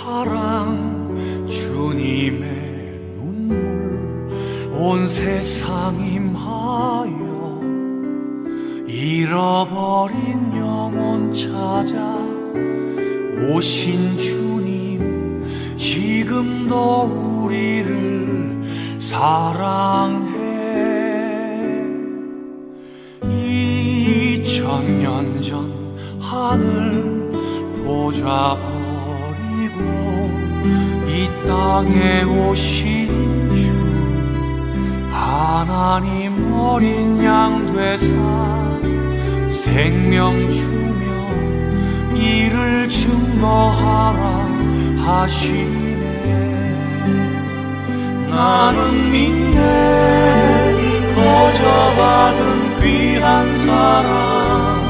사랑 주님의 눈물 온 세상 임하여 잃어버린 영혼 찾아 오신 주님 지금도 우리를 사랑해 2000년 전 하늘 보좌 버리고 이 땅에 오신 주 하나님 어린 양 되사 생명 주며 이를 증거하라 하시네. 나는 믿네 거저받은 귀한 사랑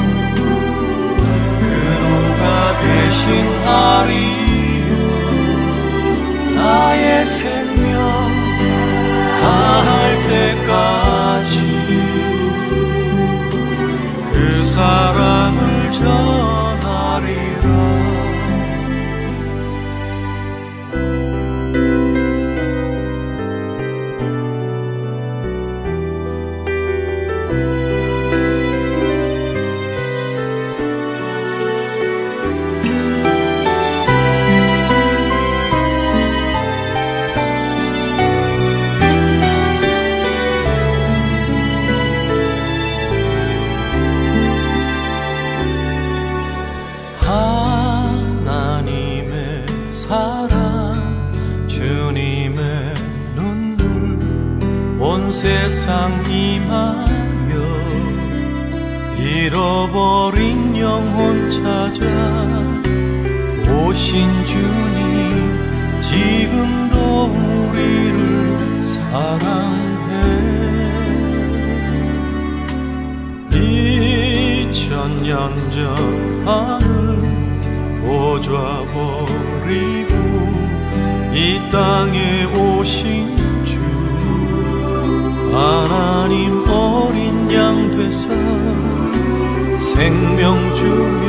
그노가 대신하리요 나의 생명 다할 때까지 그 사랑을 전하리라. 세상 임하여 잃어버린 영혼 찾아 오신 주님 지금도 우리를 사랑해 2000년 전 하늘 보좌 버리고 이 땅에 오신 하나님 어린 양 되사 생명 주며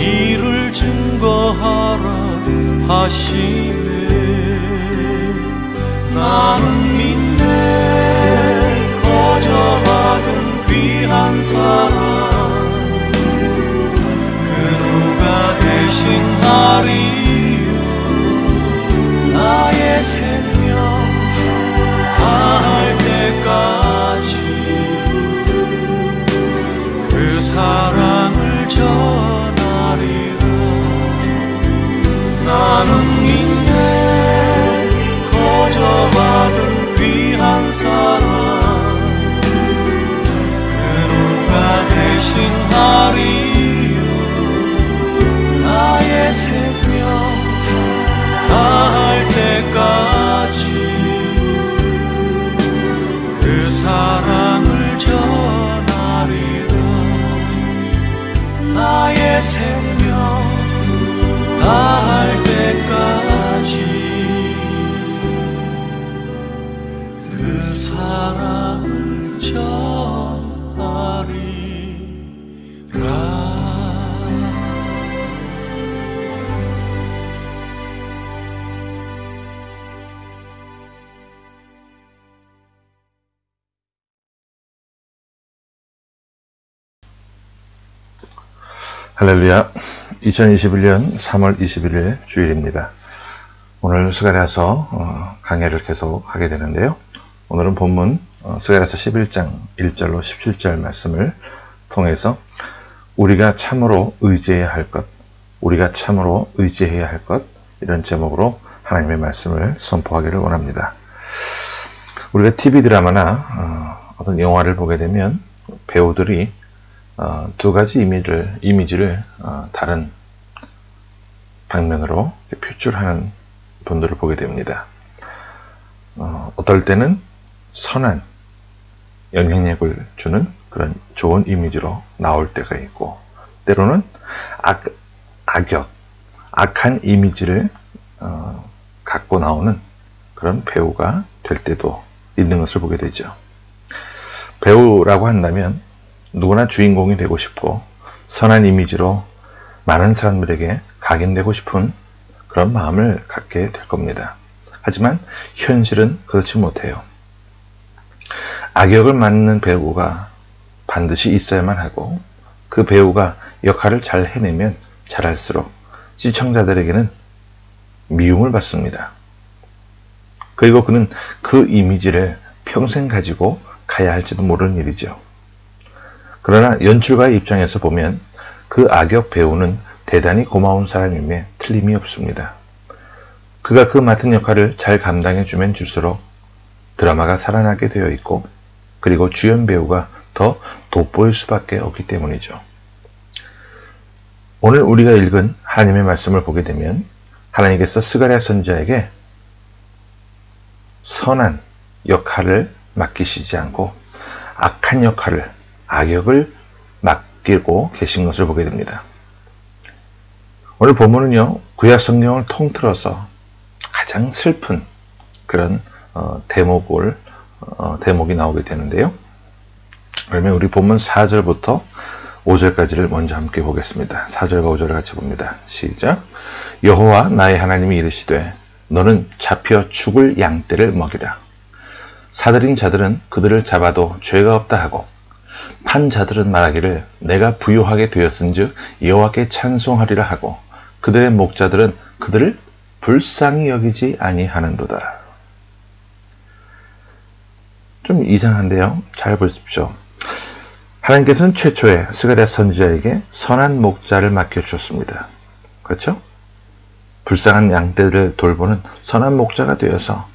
이를 증거하라 하시네. 나는 믿네 거저받은 귀한 사랑 그누가 대신하리요 나의 생명 할 때까지 그 사랑을 전하리라. 나는 믿네 거저받은 귀한 사랑 그누가 대신하리요 나의 생명 다할 때까지 그 사랑을 전하리라. 나의 생명 다할 때까지 그 사랑을 전하리라. 할렐루야. 2021년 3월 21일 주일입니다. 오늘 스가랴서 강해를 계속 하게 되는데요. 오늘은 본문 스가랴서 11장 1절로 17절 말씀을 통해서 우리가 참으로 의지해야 할 것, 우리가 참으로 의지해야 할 것, 이런 제목으로 하나님의 말씀을 선포하기를 원합니다. 우리가 TV 드라마나 어떤 영화를 보게 되면 배우들이 두 가지 이미지를 다른 방면으로 표출하는 분들을 보게 됩니다. 어떨 때는 선한 영향력을 주는 그런 좋은 이미지로 나올 때가 있고, 때로는 악한 이미지를 갖고 나오는 그런 배우가 될 때도 있는 것을 보게 되죠. 배우라고 한다면 누구나 주인공이 되고 싶고 선한 이미지로 많은 사람들에게 각인되고 싶은 그런 마음을 갖게 될 겁니다. 하지만 현실은 그렇지 못해요. 악역을 맡는 배우가 반드시 있어야만 하고 그 배우가 역할을 잘 해내면 잘할수록 시청자들에게는 미움을 받습니다. 그리고 그는 그 이미지를 평생 가지고 가야 할지도 모르는 일이죠. 그러나 연출가의 입장에서 보면 그 악역 배우는 대단히 고마운 사람임에 틀림이 없습니다. 그가 그 맡은 역할을 잘 감당해주면 줄수록 드라마가 살아나게 되어 있고 그리고 주연 배우가 더 돋보일 수밖에 없기 때문이죠. 오늘 우리가 읽은 하나님의 말씀을 보게 되면 하나님께서 스가랴 선지자에게 선한 역할을 맡기시지 않고 악한 역할을, 악역을 맡기고 계신 것을 보게 됩니다. 오늘 본문은요, 구약 성경을 통틀어서 가장 슬픈 그런 대목이 나오게 되는데요. 그러면 우리 본문 4절부터 5절까지를 먼저 함께 보겠습니다. 4절과 5절을 같이 봅니다. 시작. 여호와 나의 하나님이 이르시되 너는 잡혀 죽을 양떼를 먹이라. 사들인 자들은 그들을 잡아도 죄가 없다 하고 판 자들은 말하기를 내가 부요하게 되었은즉 여호와께 찬송하리라 하고 그들의 목자들은 그들을 불쌍히 여기지 아니하는도다. 좀 이상한데요. 잘 보십시오. 하나님께서는 최초에 스가랴 선지자에게 선한 목자를 맡겨주셨습니다. 그렇죠? 불쌍한 양떼들을 돌보는 선한 목자가 되어서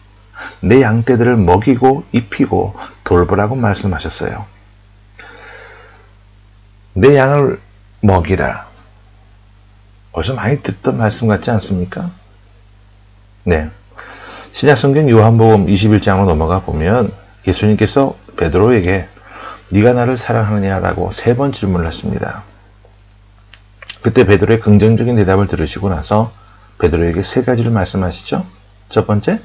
내 양떼들을 먹이고 입히고 돌보라고 말씀하셨어요. 내 양을 먹이라. 어디서 많이 듣던 말씀 같지 않습니까? 네. 신약성경 요한복음 21장으로 넘어가 보면 예수님께서 베드로에게 네가 나를 사랑하느냐라고 3번 질문을 했습니다. 그때 베드로의 긍정적인 대답을 들으시고 나서 베드로에게 3가지를 말씀하시죠. 첫 번째,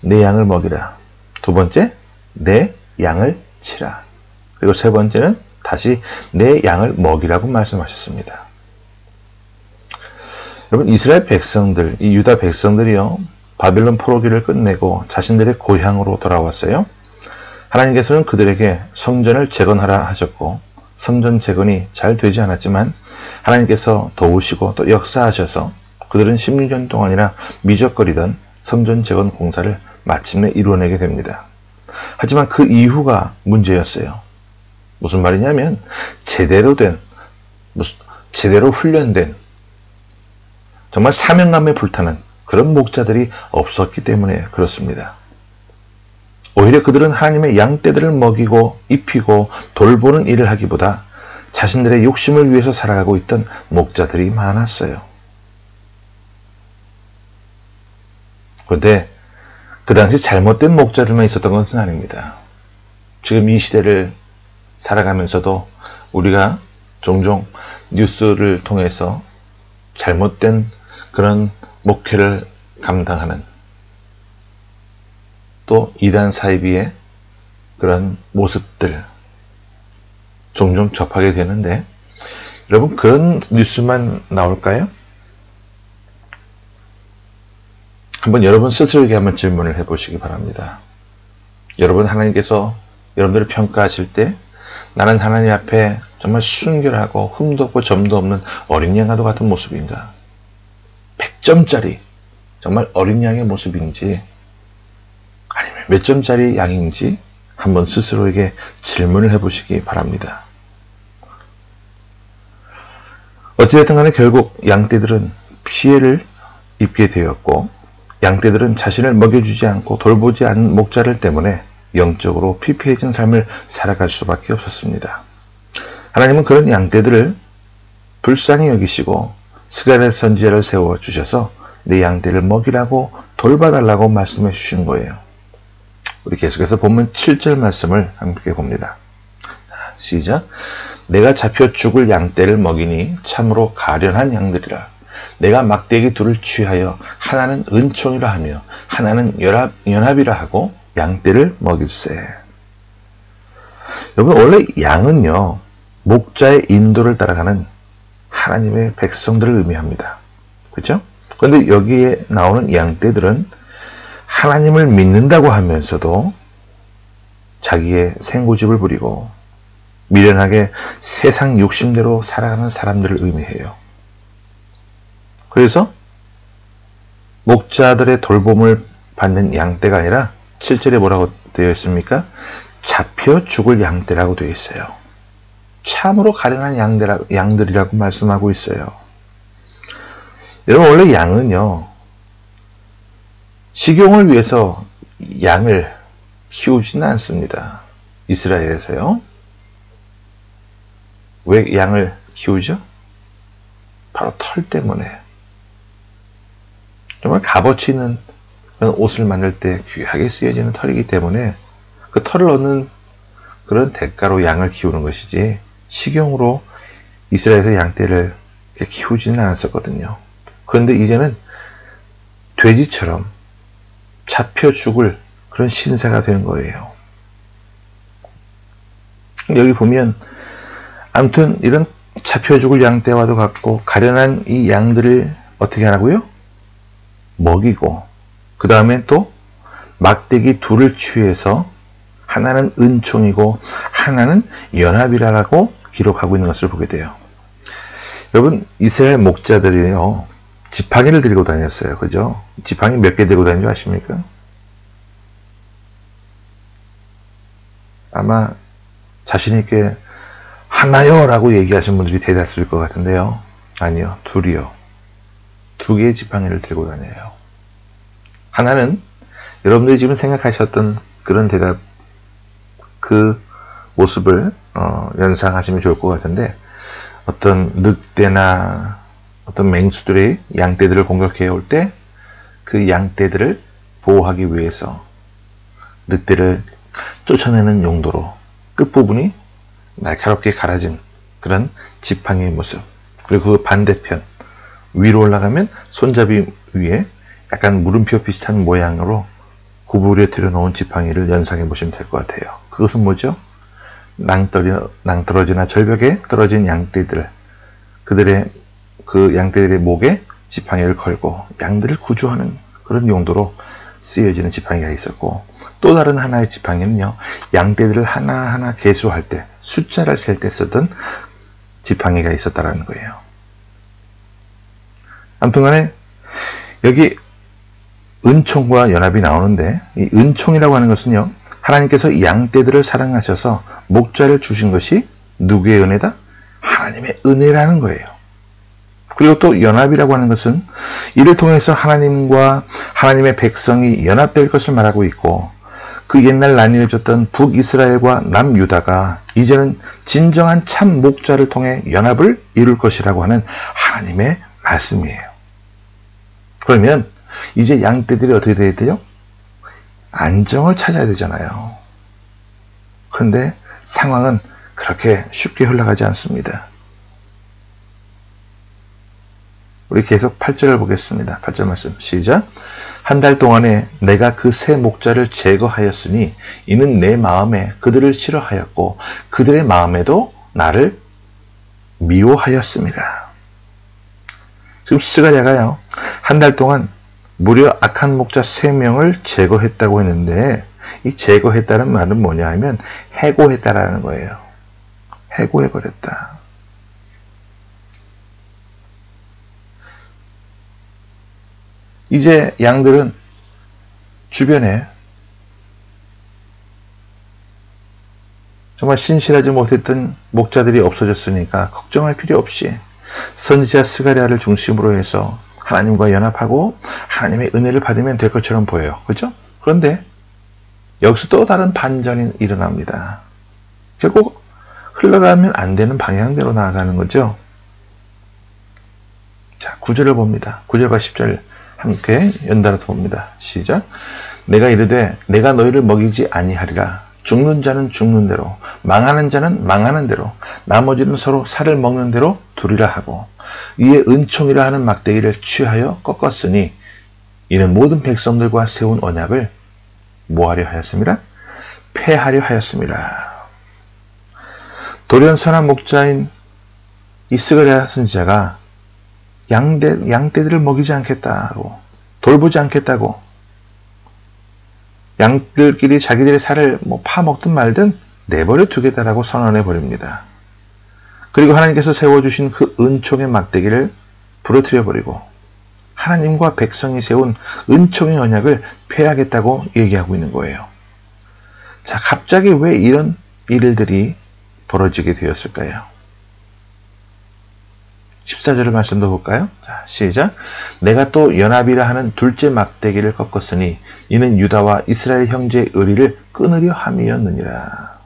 내 양을 먹이라. 두 번째, 내 양을 치라. 그리고 세 번째는 다시 내 양을 먹이라고 말씀하셨습니다. 여러분, 이스라엘 백성들, 이 유다 백성들이요, 바빌론 포로기를 끝내고 자신들의 고향으로 돌아왔어요. 하나님께서는 그들에게 성전을 재건하라 하셨고 성전 재건이 잘 되지 않았지만 하나님께서 도우시고 또 역사하셔서 그들은 16년 동안이나 미적거리던 성전 재건 공사를 마침내 이루어내게 됩니다. 하지만 그 이후가 문제였어요. 무슨 말이냐면 제대로 훈련된 정말 사명감에 불타는 그런 목자들이 없었기 때문에 그렇습니다. 오히려 그들은 하나님의 양떼들을 먹이고 입히고 돌보는 일을 하기보다 자신들의 욕심을 위해서 살아가고 있던 목자들이 많았어요. 그런데 그 당시 잘못된 목자들만 있었던 것은 아닙니다. 지금 이 시대를 살아가면서도 우리가 종종 뉴스를 통해서 잘못된 그런 목회를 감당하는 또 이단 사이비의 그런 모습들 종종 접하게 되는데 여러분 그런 뉴스만 나올까요? 한번 여러분 스스로에게 한번 질문을 해보시기 바랍니다. 여러분 하나님께서 여러분들을 평가하실 때 나는 하나님 앞에 정말 순결하고 흠도 없고 점도 없는 어린 양과도 같은 모습인가? 100점짜리 정말 어린 양의 모습인지 아니면 몇 점짜리 양인지 한번 스스로에게 질문을 해보시기 바랍니다. 어찌됐든 간에 결국 양떼들은 피해를 입게 되었고 양떼들은 자신을 먹여주지 않고 돌보지 않은 목자를 때문에 영적으로 피폐해진 삶을 살아갈 수밖에 없었습니다. 하나님은 그런 양떼들을 불쌍히 여기시고 스가랴 선지자를 세워주셔서 내 양떼를 먹이라고 돌봐달라고 말씀해 주신 거예요. 우리 계속해서 본문 7절 말씀을 함께 봅니다. 시작. 내가 잡혀 죽을 양떼를 먹이니 참으로 가련한 양들이라. 내가 막대기 둘을 취하여 하나는 은총이라 하며 하나는 연합이라 하고 양떼를 먹일세. 여러분 원래 양은요 목자의 인도를 따라가는 하나님의 백성들을 의미합니다. 그렇죠? 그런데 여기에 나오는 양떼들은 하나님을 믿는다고 하면서도 자기의 생고집을 부리고 미련하게 세상 욕심대로 살아가는 사람들을 의미해요. 그래서 목자들의 돌봄을 받는 양떼가 아니라 7절에 뭐라고 되어 있습니까? 잡혀 죽을 양떼라고 되어 있어요. 참으로 가련한 양들이라고 말씀하고 있어요. 여러분, 원래 양은요, 식용을 위해서 양을 키우지는 않습니다. 이스라엘에서요. 왜 양을 키우죠? 바로 털 때문에. 정말 값어치 있는 그런 옷을 만들 때 귀하게 쓰여지는 털이기 때문에 그 털을 얻는 그런 대가로 양을 키우는 것이지, 식용으로 이스라엘에서 양떼를 키우지는 않았었거든요. 그런데 이제는 돼지처럼 잡혀 죽을 그런 신세가 되는 거예요. 여기 보면 아무튼 이런 잡혀 죽을 양떼와도 같고 가련한 이 양들을 어떻게 하라고요? 먹이고, 그 다음에 또 막대기 둘을 취해서 하나는 은총이고 하나는 연합이라고 기록하고 있는 것을 보게 돼요. 여러분, 이스라엘 목자들이요, 지팡이를 들고 다녔어요. 그죠? 지팡이 몇 개 들고 다니는지 아십니까? 아마 자신있게 하나요? 라고 얘기하신 분들이 대다수일 것 같은데요. 아니요, 둘이요. 2개의 지팡이를 들고 다녀요. 하나는 여러분들이 지금 생각하셨던 그런 대답, 그 모습을 연상하시면 좋을 것 같은데, 어떤 늑대나 어떤 맹수들이 양떼들을 공격해 올 때 그 양떼들을 보호하기 위해서 늑대를 쫓아내는 용도로 끝부분이 날카롭게 갈아진 그런 지팡이의 모습, 그리고 그 반대편 위로 올라가면 손잡이 위에 약간 물음표 비슷한 모양으로 구부려뜨려 놓은 지팡이를 연상해 보시면 될 것 같아요. 그것은 뭐죠? 낭떠러지나 절벽에 떨어진 양떼들, 그들의 그 양떼들의 목에 지팡이를 걸고 양들을 구조하는 그런 용도로 쓰여지는 지팡이가 있었고, 또 다른 하나의 지팡이는요, 양떼들을 하나하나 계수할 때, 숫자를 셀 때 쓰던 지팡이가 있었다라는 거예요. 아무튼 간에 여기 은총과 연합이 나오는데, 이 은총이라고 하는 것은요, 하나님께서 양떼들을 사랑하셔서 목자를 주신 것이 누구의 은혜다? 하나님의 은혜라는 거예요. 그리고 또 연합이라고 하는 것은 이를 통해서 하나님과 하나님의 백성이 연합될 것을 말하고 있고, 그 옛날 나뉘어졌던 북이스라엘과 남유다가 이제는 진정한 참 목자를 통해 연합을 이룰 것이라고 하는 하나님의 말씀이에요. 그러면 이제 양떼들이 어떻게 돼야 돼요? 안정을 찾아야 되잖아요. 그런데 상황은 그렇게 쉽게 흘러가지 않습니다. 우리 계속 8절을 보겠습니다. 8절 말씀 시작. 한 달 동안에 내가 그 새 목자를 제거하였으니 이는 내 마음에 그들을 싫어하였고 그들의 마음에도 나를 미워하였습니다. 지금 스가랴가요, 한 달 동안 무려 악한 목자 3명을 제거했다고 했는데, 이 제거했다는 말은 뭐냐 하면 해고했다라는 거예요. 해고해버렸다. 이제 양들은 주변에 정말 신실하지 못했던 목자들이 없어졌으니까 걱정할 필요 없이 선지자 스가랴를 중심으로 해서 하나님과 연합하고 하나님의 은혜를 받으면 될 것처럼 보여요. 그렇죠? 그런데 여기서 또 다른 반전이 일어납니다. 결국 흘러가면 안 되는 방향대로 나아가는 거죠. 자, 9절을 봅니다. 9절과 10절 함께 연달아서 봅니다. 시작. 내가 이르되 내가 너희를 먹이지 아니하리라. 죽는 자는 죽는 대로, 망하는 자는 망하는 대로, 나머지는 서로 살을 먹는 대로 두리라 하고, 이에 은총이라 하는 막대기를 취하여 꺾었으니 이는 모든 백성들과 세운 언약을 뭐하려 하였습니다? 폐하려 하였습니다. 돌연 선한 목자인 이 스가랴 선지자가 양떼들을 먹이지 않겠다고, 돌보지 않겠다고, 양들끼리 자기들의 살을 파먹든 말든 내버려 두겠다라고 선언해 버립니다. 그리고 하나님께서 세워주신 그 은총의 막대기를 부러뜨려 버리고 하나님과 백성이 세운 은총의 언약을 폐하겠다고 얘기하고 있는 거예요. 자, 갑자기 왜 이런 일들이 벌어지게 되었을까요? 14절의 말씀도 볼까요? 자, 시작. 내가 또 연합이라 하는 둘째 막대기를 꺾었으니 이는 유다와 이스라엘 형제의 의리를 끊으려 함이었느니라.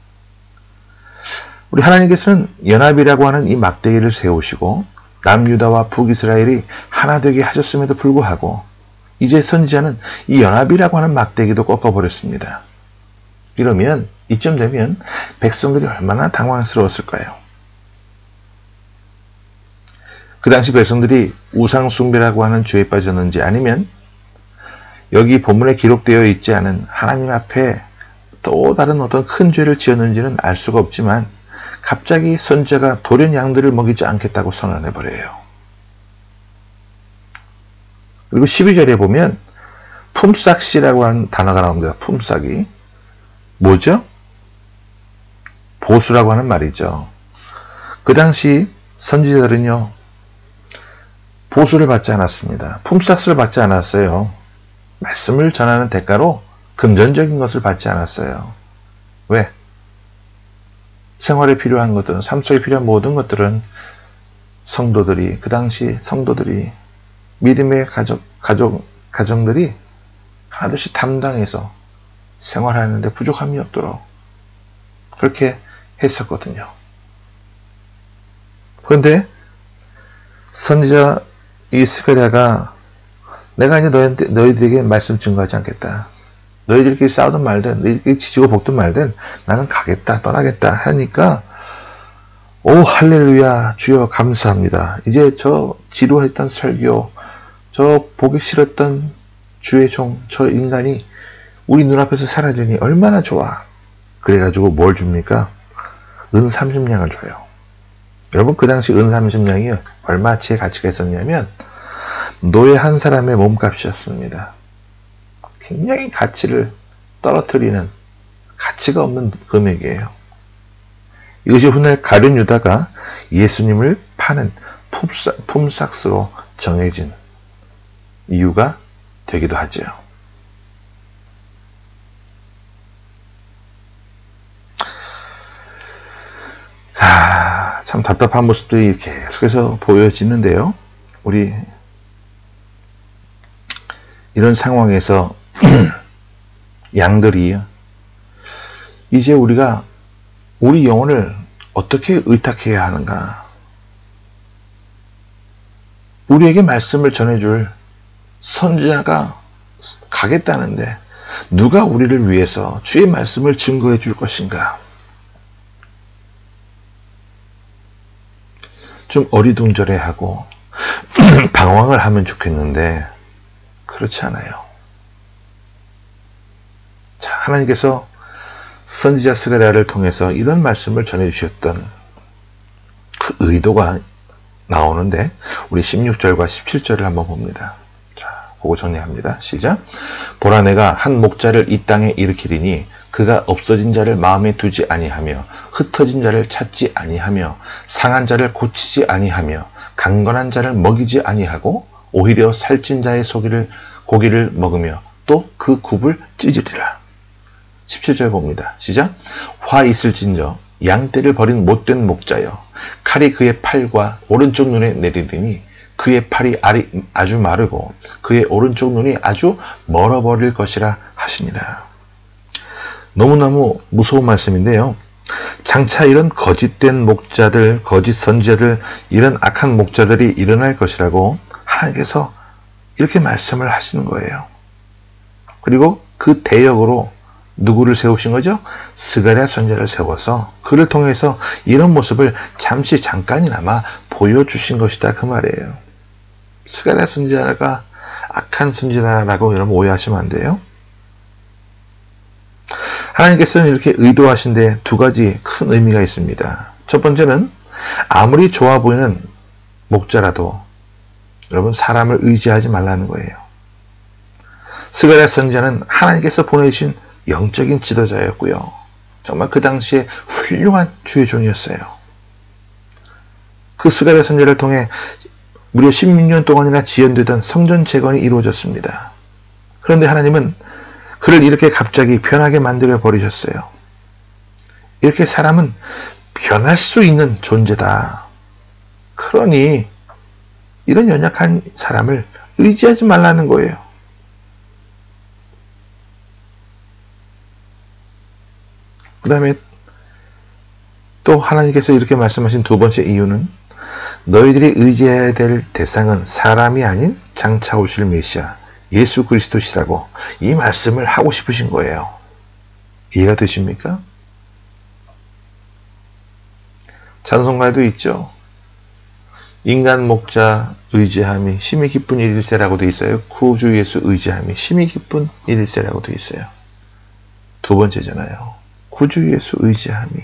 우리 하나님께서는 연합이라고 하는 이 막대기를 세우시고 남유다와 북이스라엘이 하나 되게 하셨음에도 불구하고 이제 선지자는 이 연합이라고 하는 막대기도 꺾어버렸습니다. 이러면 이쯤 되면 백성들이 얼마나 당황스러웠을까요? 그 당시 백성들이 우상숭배라고 하는 죄에 빠졌는지 아니면 여기 본문에 기록되어 있지 않은 하나님 앞에 또 다른 어떤 큰 죄를 지었는지는 알 수가 없지만 갑자기 선지자가 돌연 양들을 먹이지 않겠다고 선언해버려요. 그리고 12절에 보면 품삯이라고 하는 단어가 나옵니다. 품삯이 뭐죠? 보수라고 하는 말이죠. 그 당시 선지자들은요, 보수를 받지 않았습니다. 품삯을 받지 않았어요. 말씀을 전하는 대가로 금전적인 것을 받지 않았어요. 왜? 생활에 필요한 것들은, 삶 속에 필요한 모든 것들은 성도들이, 그 당시 성도들이, 믿음의 가정들이 하나둘씩 담당해서 생활하는데 부족함이 없도록 그렇게 했었거든요. 그런데 선지자 이 스가랴가 내가 이제 너희들에게 말씀 증거하지 않겠다. 너희들끼리 싸우든 말든, 너희들끼리 지지고 볶든 말든 나는 가겠다, 떠나겠다 하니까 오 할렐루야 주여 감사합니다. 이제 저 지루했던 설교, 저 보기 싫었던 주의 종, 저 인간이 우리 눈앞에서 사라지니 얼마나 좋아. 그래가지고 뭘 줍니까? 은 30냥을 줘요. 여러분 그 당시 은 30냥이 얼마치의 가치가 있었냐면 노예 한 사람의 몸값이었습니다. 굉장히 가치를 떨어뜨리는 가치가 없는 금액이에요. 이것이 훗날 가룟 유다가 예수님을 파는 품삯으로 정해진 이유가 되기도 하죠. 참 답답한 모습들이 계속해서 보여지는데요. 우리 이런 상황에서 양들이 이제 우리가 우리 영혼을 어떻게 의탁해야 하는가? 우리에게 말씀을 전해줄 선지자가 가겠다는데 누가 우리를 위해서 주의 말씀을 증거해 줄 것인가? 좀 어리둥절해하고 방황을 하면 좋겠는데 그렇지 않아요. 자, 하나님께서 선지자 스가랴를 통해서 이런 말씀을 전해주셨던 그 의도가 나오는데 우리 16절과 17절을 한번 봅니다. 자, 보고 정리합니다. 시작. 보라 내가 한 목자를 이 땅에 일으키리니 그가 없어진 자를 마음에 두지 아니하며 흩어진 자를 찾지 아니하며 상한 자를 고치지 아니하며 강건한 자를 먹이지 아니하고 오히려 살찐 자의 고기를 먹으며 또 그 굽을 찢으리라. 17절 봅니다. 시작. 화 있을진저 양떼를 버린 못된 목자여 칼이 그의 팔과 오른쪽 눈에 내리리니 그의 팔이 아주 마르고 그의 오른쪽 눈이 아주 멀어버릴 것이라 하시니라. 너무너무 무서운 말씀인데요. 장차 이런 거짓된 목자들, 거짓 선지자들, 이런 악한 목자들이 일어날 것이라고 하나님께서 이렇게 말씀을 하시는 거예요. 그리고 그 대역으로 누구를 세우신 거죠? 스가랴 선지자를 세워서 그를 통해서 이런 모습을 잠깐이나마 보여주신 것이다 그 말이에요. 스가랴 선지자가 악한 선지자라고 여러분 오해하시면 안 돼요. 하나님께서는 이렇게 의도하신 데 두 가지 큰 의미가 있습니다. 첫 번째는 아무리 좋아 보이는 목자라도 여러분, 사람을 의지하지 말라는 거예요. 스가랴 선지자는 하나님께서 보내주신 영적인 지도자였고요. 정말 그 당시에 훌륭한 주의 종이었어요. 그 스가랴 선지자를 통해 무려 16년 동안이나 지연되던 성전 재건이 이루어졌습니다. 그런데 하나님은 그를 이렇게 갑자기 변하게 만들어 버리셨어요. 이렇게 사람은 변할 수 있는 존재다. 그러니 이런 연약한 사람을 의지하지 말라는 거예요. 그 다음에 또 하나님께서 이렇게 말씀하신 두 번째 이유는 너희들이 의지해야 될 대상은 사람이 아닌 장차 오실 메시아 예수 그리스도시라고 이 말씀을 하고 싶으신 거예요. 이해가 되십니까? 찬송가에도 있죠. 인간 목자 의지함이 심히 기쁜 일일세라고 되어 있어요. 구주 예수 의지함이 심히 기쁜 일일세라고 되어 있어요. 두 번째잖아요. 구주 예수 의지함이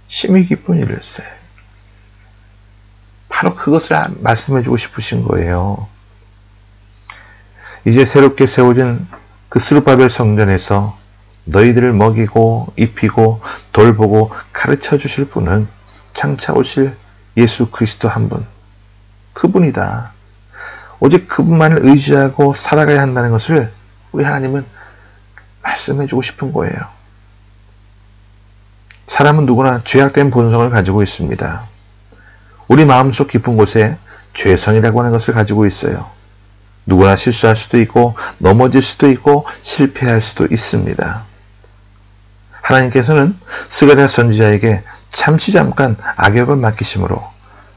심히 기쁜 일일세. 바로 그것을 말씀해주고 싶으신 거예요. 이제 새롭게 세워진 그 스룹바벨 성전에서 너희들을 먹이고 입히고 돌보고 가르쳐 주실 분은 장차 오실 예수 그리스도 한 분, 그분이다. 오직 그분만을 의지하고 살아가야 한다는 것을 우리 하나님은 말씀해주고 싶은 거예요. 사람은 누구나 죄악된 본성을 가지고 있습니다. 우리 마음속 깊은 곳에 죄성이라고 하는 것을 가지고 있어요. 누구나 실수할 수도 있고 넘어질 수도 있고 실패할 수도 있습니다. 하나님께서는 스가랴 선지자에게 잠시 잠깐 악역을 맡기심으로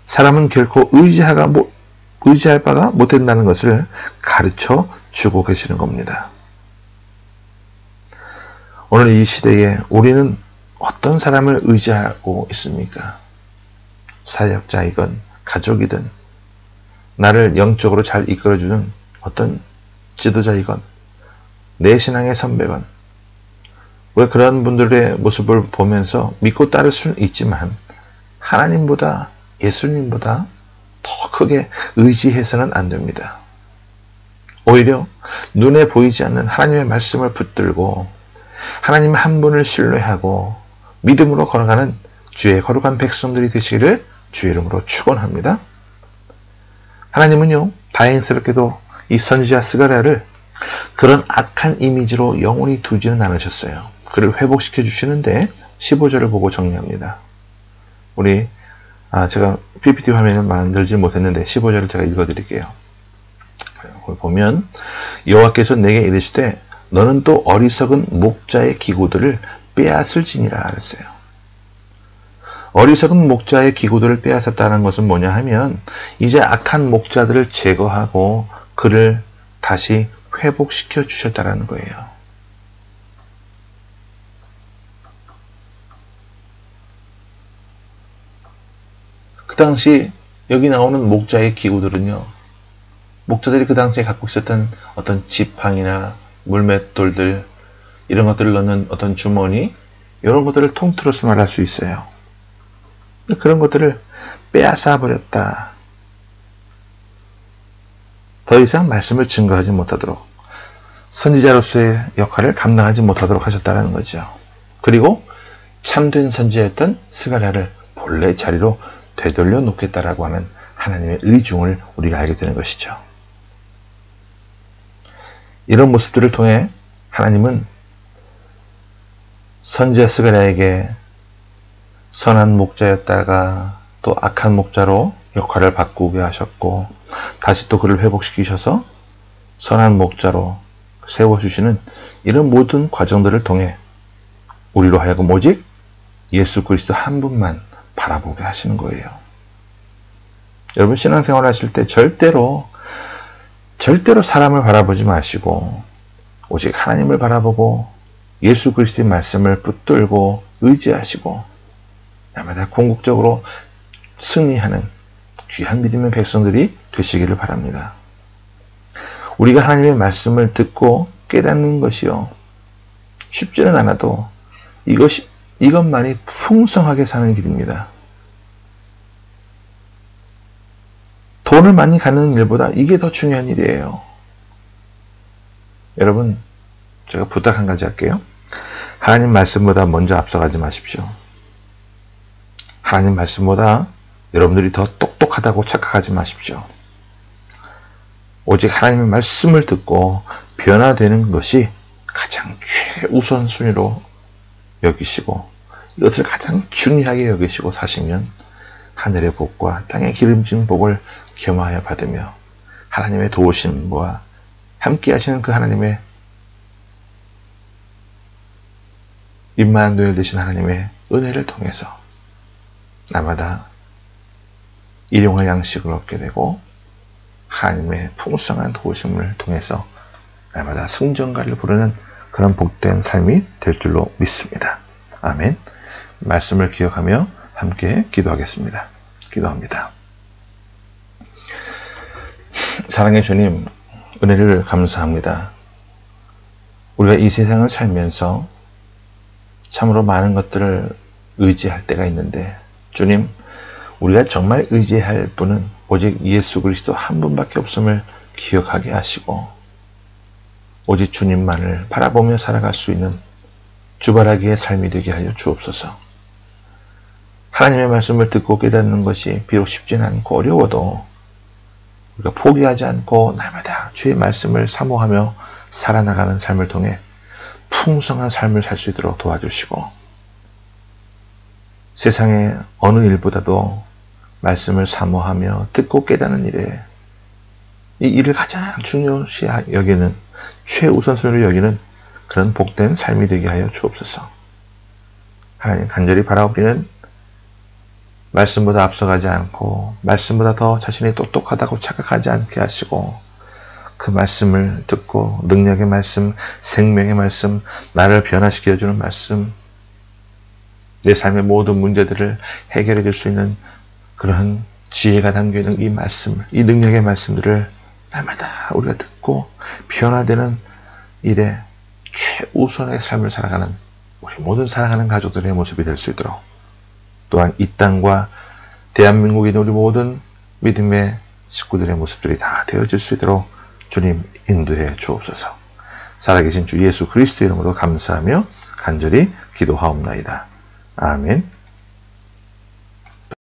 사람은 결코 의지할 바가 못된다는 것을 가르쳐 주고 계시는 겁니다. 오늘 이 시대에 우리는 어떤 사람을 의지하고 있습니까? 사역자이건 가족이든 나를 영적으로 잘 이끌어주는 어떤 지도자이건 내 신앙의 선배건 왜 그런 분들의 모습을 보면서 믿고 따를 수는 있지만 하나님보다 예수님보다 더 크게 의지해서는 안 됩니다. 오히려 눈에 보이지 않는 하나님의 말씀을 붙들고 하나님 한 분을 신뢰하고 믿음으로 걸어가는 주의 거룩한 백성들이 되시기를 주의 이름으로 축원합니다. 하나님은요, 다행스럽게도 이 선지자 스가랴를 그런 악한 이미지로 영원히 두지는 않으셨어요. 그를 회복시켜 주시는데 15절을 보고 정리합니다. 제가 PPT 화면을 만들지 못했는데 15절을 제가 읽어드릴게요. 보면 여호와께서 내게 이르시되 너는 또 어리석은 목자의 기구들을 빼앗을지니라 그랬어요. 어리석은 목자의 기구들을 빼앗았다는 것은 뭐냐 하면 이제 악한 목자들을 제거하고 그를 다시 회복시켜 주셨다는 거예요. 그 당시 여기 나오는 목자의 기구들은요, 목자들이 그 당시에 갖고 있었던 어떤 지팡이나 물맷돌들 이런 것들을 넣는 어떤 주머니 이런 것들을 통틀어서 말할 수 있어요. 그런 것들을 빼앗아 버렸다. 더 이상 말씀을 증거하지 못하도록 선지자로서의 역할을 감당하지 못하도록 하셨다는 거죠. 그리고 참된 선지자였던 스가랴를 본래 자리로 되돌려 놓겠다라고 하는 하나님의 의중을 우리가 알게 되는 것이죠. 이런 모습들을 통해 하나님은 선지자 스가랴에게 선한 목자였다가 또 악한 목자로 역할을 바꾸게 하셨고 다시 또 그를 회복시키셔서 선한 목자로 세워주시는 이런 모든 과정들을 통해 우리로 하여금 오직 예수 그리스도 한 분만 바라보게 하시는 거예요. 여러분 신앙생활 하실 때 절대로 사람을 바라보지 마시고 오직 하나님을 바라보고 예수 그리스도의 말씀을 붙들고 의지하시고 날마다 궁극적으로 승리하는 귀한 믿음의 백성들이 되시기를 바랍니다. 우리가 하나님의 말씀을 듣고 깨닫는 것이요 쉽지는 않아도 이것만이 풍성하게 사는 길입니다. 돈을 많이 갖는 일보다 이게 더 중요한 일이에요. 여러분, 제가 부탁 한 가지 할게요. 하나님 말씀보다 먼저 앞서가지 마십시오. 하나님 말씀보다 여러분들이 더 똑똑하다고 착각하지 마십시오. 오직 하나님의 말씀을 듣고 변화되는 것이 가장 최우선순위로 여기시고 이것을 가장 중요하게 여기시고 사시면 하늘의 복과 땅의 기름진 복을 겸하여 받으며 하나님의 도우심과 함께 하시는 그 하나님의 임마누엘 되신 하나님의 은혜를 통해서 날마다 일용할 양식을 얻게 되고 하나님의 풍성한 도우심을 통해서 날마다 승전가를 부르는 그런 복된 삶이 될 줄로 믿습니다. 아멘. 말씀을 기억하며 함께 기도하겠습니다. 기도합니다. 사랑의 주님, 은혜를 감사합니다. 우리가 이 세상을 살면서 참으로 많은 것들을 의지할 때가 있는데 주님, 우리가 정말 의지할 분은 오직 예수 그리스도 한 분밖에 없음을 기억하게 하시고 오직 주님만을 바라보며 살아갈 수 있는 주바라기의 삶이 되게 하여 주옵소서. 하나님의 말씀을 듣고 깨닫는 것이 비록 쉽지는 않고 어려워도 우리가 포기하지 않고 날마다 주의 말씀을 사모하며 살아나가는 삶을 통해 풍성한 삶을 살 수 있도록 도와주시고 세상의 어느 일보다도 말씀을 사모하며 듣고 깨닫는 일에 이 일을 가장 중요시 여기는 최우선순위로 여기는 그런 복된 삶이 되게 하여 주옵소서. 하나님 간절히 바라옵기는 말씀보다 앞서가지 않고 말씀보다 더 자신이 똑똑하다고 착각하지 않게 하시고 그 말씀을 듣고 능력의 말씀, 생명의 말씀, 나를 변화시켜주는 말씀, 내 삶의 모든 문제들을 해결해 줄 수 있는 그러한 지혜가 담겨있는 이 말씀, 이 능력의 말씀들을 날마다 우리가 듣고 변화되는 일에 최우선의 삶을 살아가는 우리 모든 사랑하는 가족들의 모습이 될 수 있도록 또한 이 땅과 대한민국에 있는 우리 모든 믿음의 식구들의 모습들이 다 되어질 수 있도록 주님 인도해 주옵소서. 살아계신 주 예수 그리스도의 이름으로 감사하며 간절히 기도하옵나이다. 아멘.